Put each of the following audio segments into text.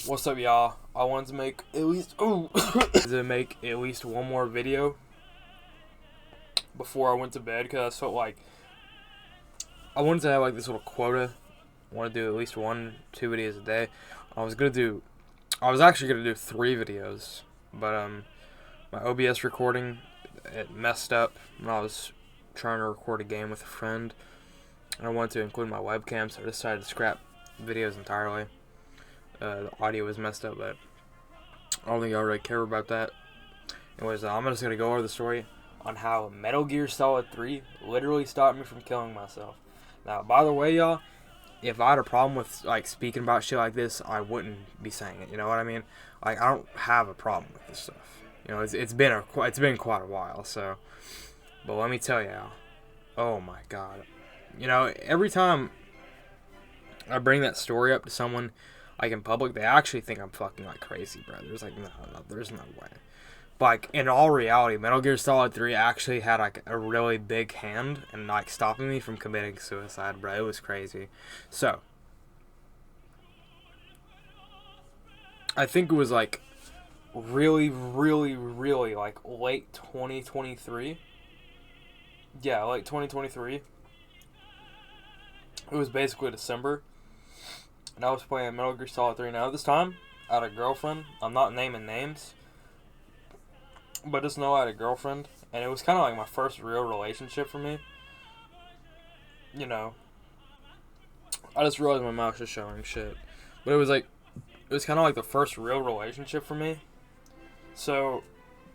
What's up, y'all? I wanted to make at least one more video before I went to bed because I felt like I wanted to have like this little quota. I want to do at least 1-2 videos a day. I was actually gonna do 3 videos, but my OBS recording, it messed up when I was trying to record a game with a friend, and I wanted to include my webcam, so I decided to scrap videos entirely. The audio was messed up, but I don't think I really care about that. Anyways, I'm just gonna go over the story on how Metal Gear Solid 3 literally stopped me from killing myself. Now, by the way, y'all, if I had a problem with like speaking about shit like this, I wouldn't be saying it. You know what I mean? Like, I don't have a problem with this stuff. You know, it's been quite a while. So, but let me tell you, oh my god, you know, every time I bring that story up to someone like in public, they actually think I'm fucking like crazy, bro. There's like no, there's no way. But like in all reality, Metal Gear Solid 3 actually had like a really big hand in like stopping me from committing suicide, bro. It was crazy. So I think it was like really like late 2023. Yeah, like 2023. It was basically December, and I was playing Metal Gear Solid 3. Now, this time, I had a girlfriend. I'm not naming names, but just know I had a girlfriend, and it was kind of like my first real relationship for me. You know, I just realized my mouth is showing shit. But it was kind of like the first real relationship for me. So,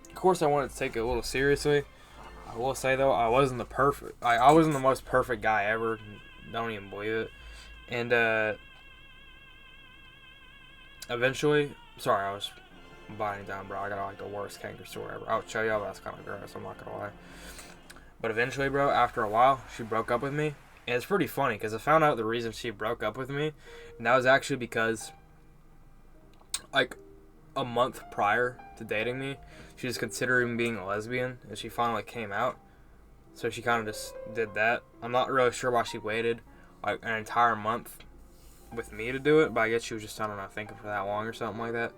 of course, I wanted to take it a little seriously. I will say, though, I wasn't the most perfect guy ever. Don't even believe it. And, eventually, sorry, I was biting down, bro. I got like the worst canker story ever. I'll show y'all, but that's kind of gross. I'm not gonna lie. But eventually, bro, after a while, she broke up with me, and it's pretty funny because I found out the reason she broke up with me, and that was actually because, like, a month prior to dating me, she was considering being a lesbian, and she finally came out. So she kind of just did that. I'm not really sure why she waited like an entire month with me to do it, but I guess she was just, I don't know, thinking for that long or something like that.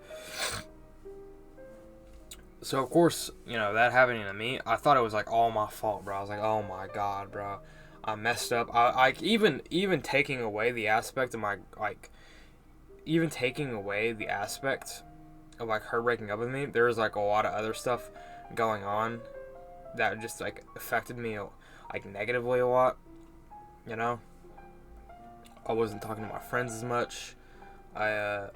So, of course, you know, that happening to me, I thought it was, like, all my fault, bro. I was like, oh, my God, bro. I messed up. Even taking away the aspect of my, like, even taking away the aspect of, like, her breaking up with me, there was, like, a lot of other stuff going on that just, like, affected me, like, negatively a lot, you know? I wasn't talking to my friends as much. My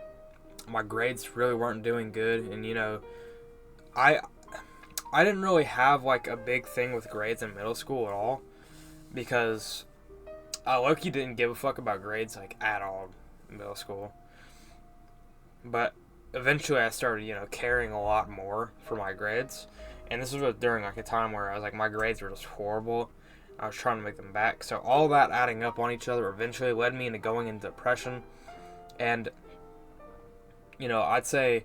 grades really weren't doing good, and, you know, I didn't really have like a big thing with grades in middle school at all, because I low-key didn't give a fuck about grades like at all in middle school. But eventually I started, you know, caring a lot more for my grades, and this was during like a time where I was like, my grades were just horrible. I was trying to make them back, so all that adding up on each other eventually led me into going into depression. And, you know, I would say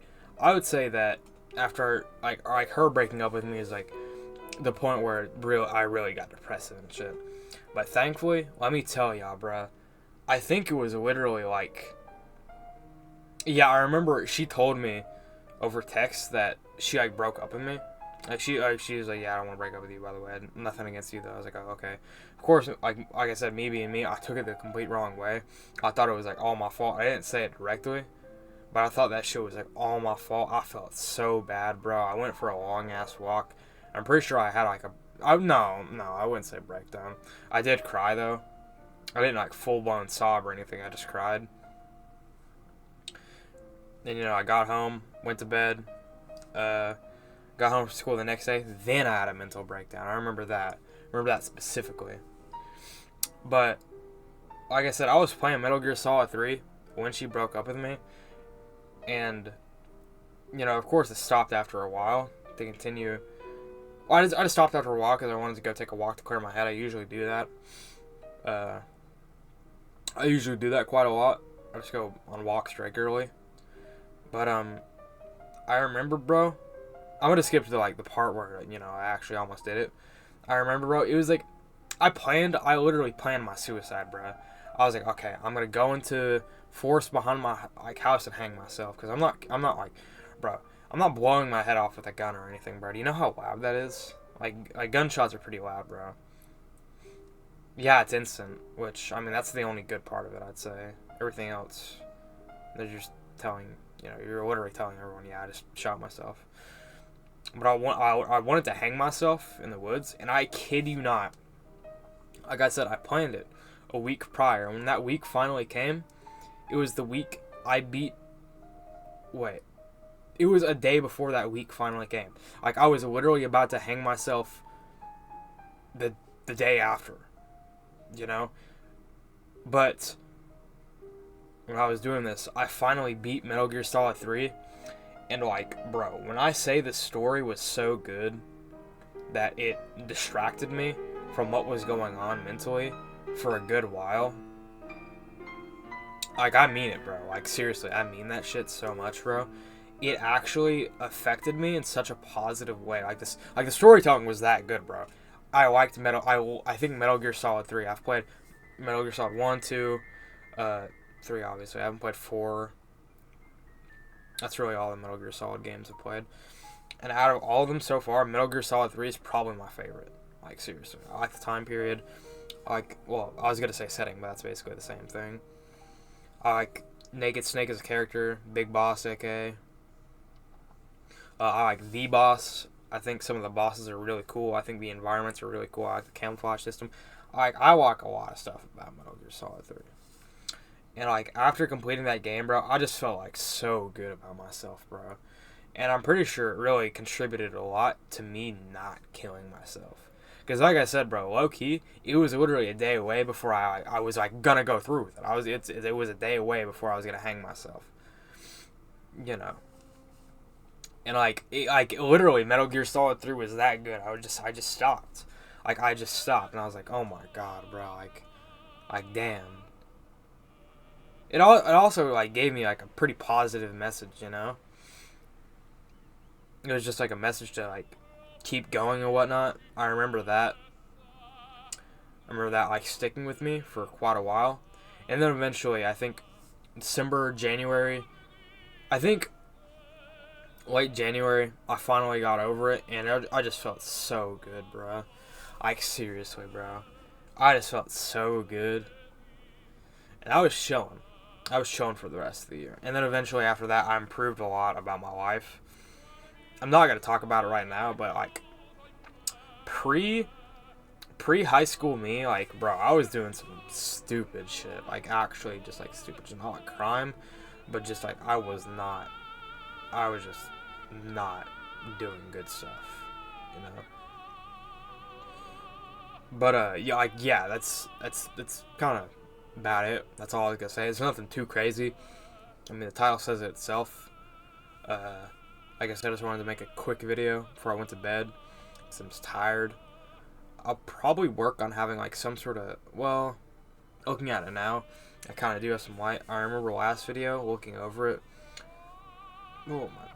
that after like her breaking up with me is like the point where I really got depressive and shit. But thankfully, let me tell y'all, bruh, I think it was literally like, yeah, I remember she told me over text that she like broke up with me. Like she was like, yeah, I don't want to break up with you, by the way. Nothing against you, though. I was like, oh, okay. Of course, like I said, me being me, I took it the complete wrong way. I thought it was like all my fault. I didn't say it directly, but I thought that shit was like all my fault. I felt so bad, bro. I went for a long ass walk. I'm pretty sure I had like no, I wouldn't say breakdown. I did cry though. I didn't like full blown sob or anything. I just cried. Then, you know, I got home, went to bed, got home from school the next day. Then I had a mental breakdown. I remember that. Specifically. But like I said, I was playing Metal Gear Solid 3 when she broke up with me. And, you know, of course, it stopped after a while to continue. Well, I just stopped after a while because I wanted to go take a walk to clear my head. I usually do that. I usually do that quite a lot. I just go on walks regularly. But, I remember, bro, I'm going to skip to, like, the part where, you know, I actually almost did it. I remember, bro, it was, like, I literally planned my suicide, bro. I was like, okay, I'm going to go into forest behind my like house and hang myself because I'm not like, bro, I'm not blowing my head off with a gun or anything, bro. Do you know how loud that is? Like gunshots are pretty loud, bro. Yeah, it's instant, which I mean that's the only good part of it, I'd say. Everything else, they're just telling, you're literally telling everyone, yeah, I just shot myself. But I wanted to hang myself in the woods, and I kid you not, like I said, I planned it a week prior. When that week finally came, it was the week I beat. Wait, it was a day before that week finally came. Like I was literally about to hang myself the day after, you know. But when I was doing this, I finally beat Metal Gear Solid 3. And like, bro, when I say the story was so good that it distracted me from what was going on mentally for a good while. Like, I mean it, bro. Like, seriously, I mean that shit so much, bro. It actually affected me in such a positive way. Like the storytelling was that good, bro. I liked I think Metal Gear Solid 3. I've played Metal Gear Solid 1, 2, 3, obviously. I haven't played 4. That's really all the Metal Gear Solid games I've played. And out of all of them so far, Metal Gear Solid 3 is probably my favorite. Like, seriously. I like the time period. I was going to say setting, but that's basically the same thing. I like Naked Snake as a character. Big Boss, a.k.a. I like the boss. I think some of the bosses are really cool. I think the environments are really cool. I like the camouflage system. I like a lot of stuff about Metal Gear Solid 3. And, like, after completing that game, bro, I just felt, like, so good about myself, bro. And I'm pretty sure it really contributed a lot to me not killing myself. Because, like I said, bro, low-key, it was literally a day away before I was, like, gonna go through with it. It was a day away before I was gonna hang myself. You know. And, literally, Metal Gear Solid 3 was that good. I just stopped. Like, I just stopped, and I was like, oh my god, bro, like, damn. It also, like, gave me, like, a pretty positive message, you know? It was just, like, a message to, like, keep going and whatnot. I remember that. Like, sticking with me for quite a while. And then eventually, I think, December, January, I think late January, I finally got over it, and I just felt so good, bro. Like, seriously, bro. I just felt so good. And I was chilling. For the rest of the year. And then eventually after that, I improved a lot about my life. I'm not going to talk about it right now, but, like, pre-high school me, like, bro, I was doing some stupid shit. Like, actually just, like, stupid shit. Not like crime, but just, like, I was just not doing good stuff, you know? But, yeah, that's kind of about it. That's all I was gonna say. It's nothing too crazy. I mean, the title says it itself. Like I said, I just wanted to make a quick video before I went to bed, because I'm just tired. I'll probably work on having, like, some sort of, well, looking at it now, I kind of do have some light. I remember last video, looking over it. Oh, my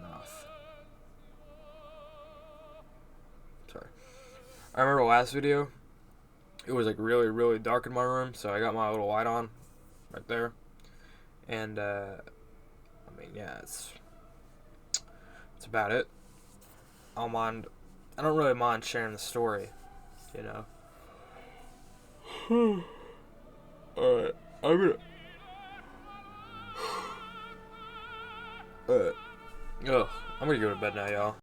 mouth. Sorry. I remember last video, it was, like, really, really dark in my room, so I got my little light on right there. And, I mean, yeah, it's about it. I don't really mind sharing the story, you know. Alright, I'm gonna go to bed now, y'all.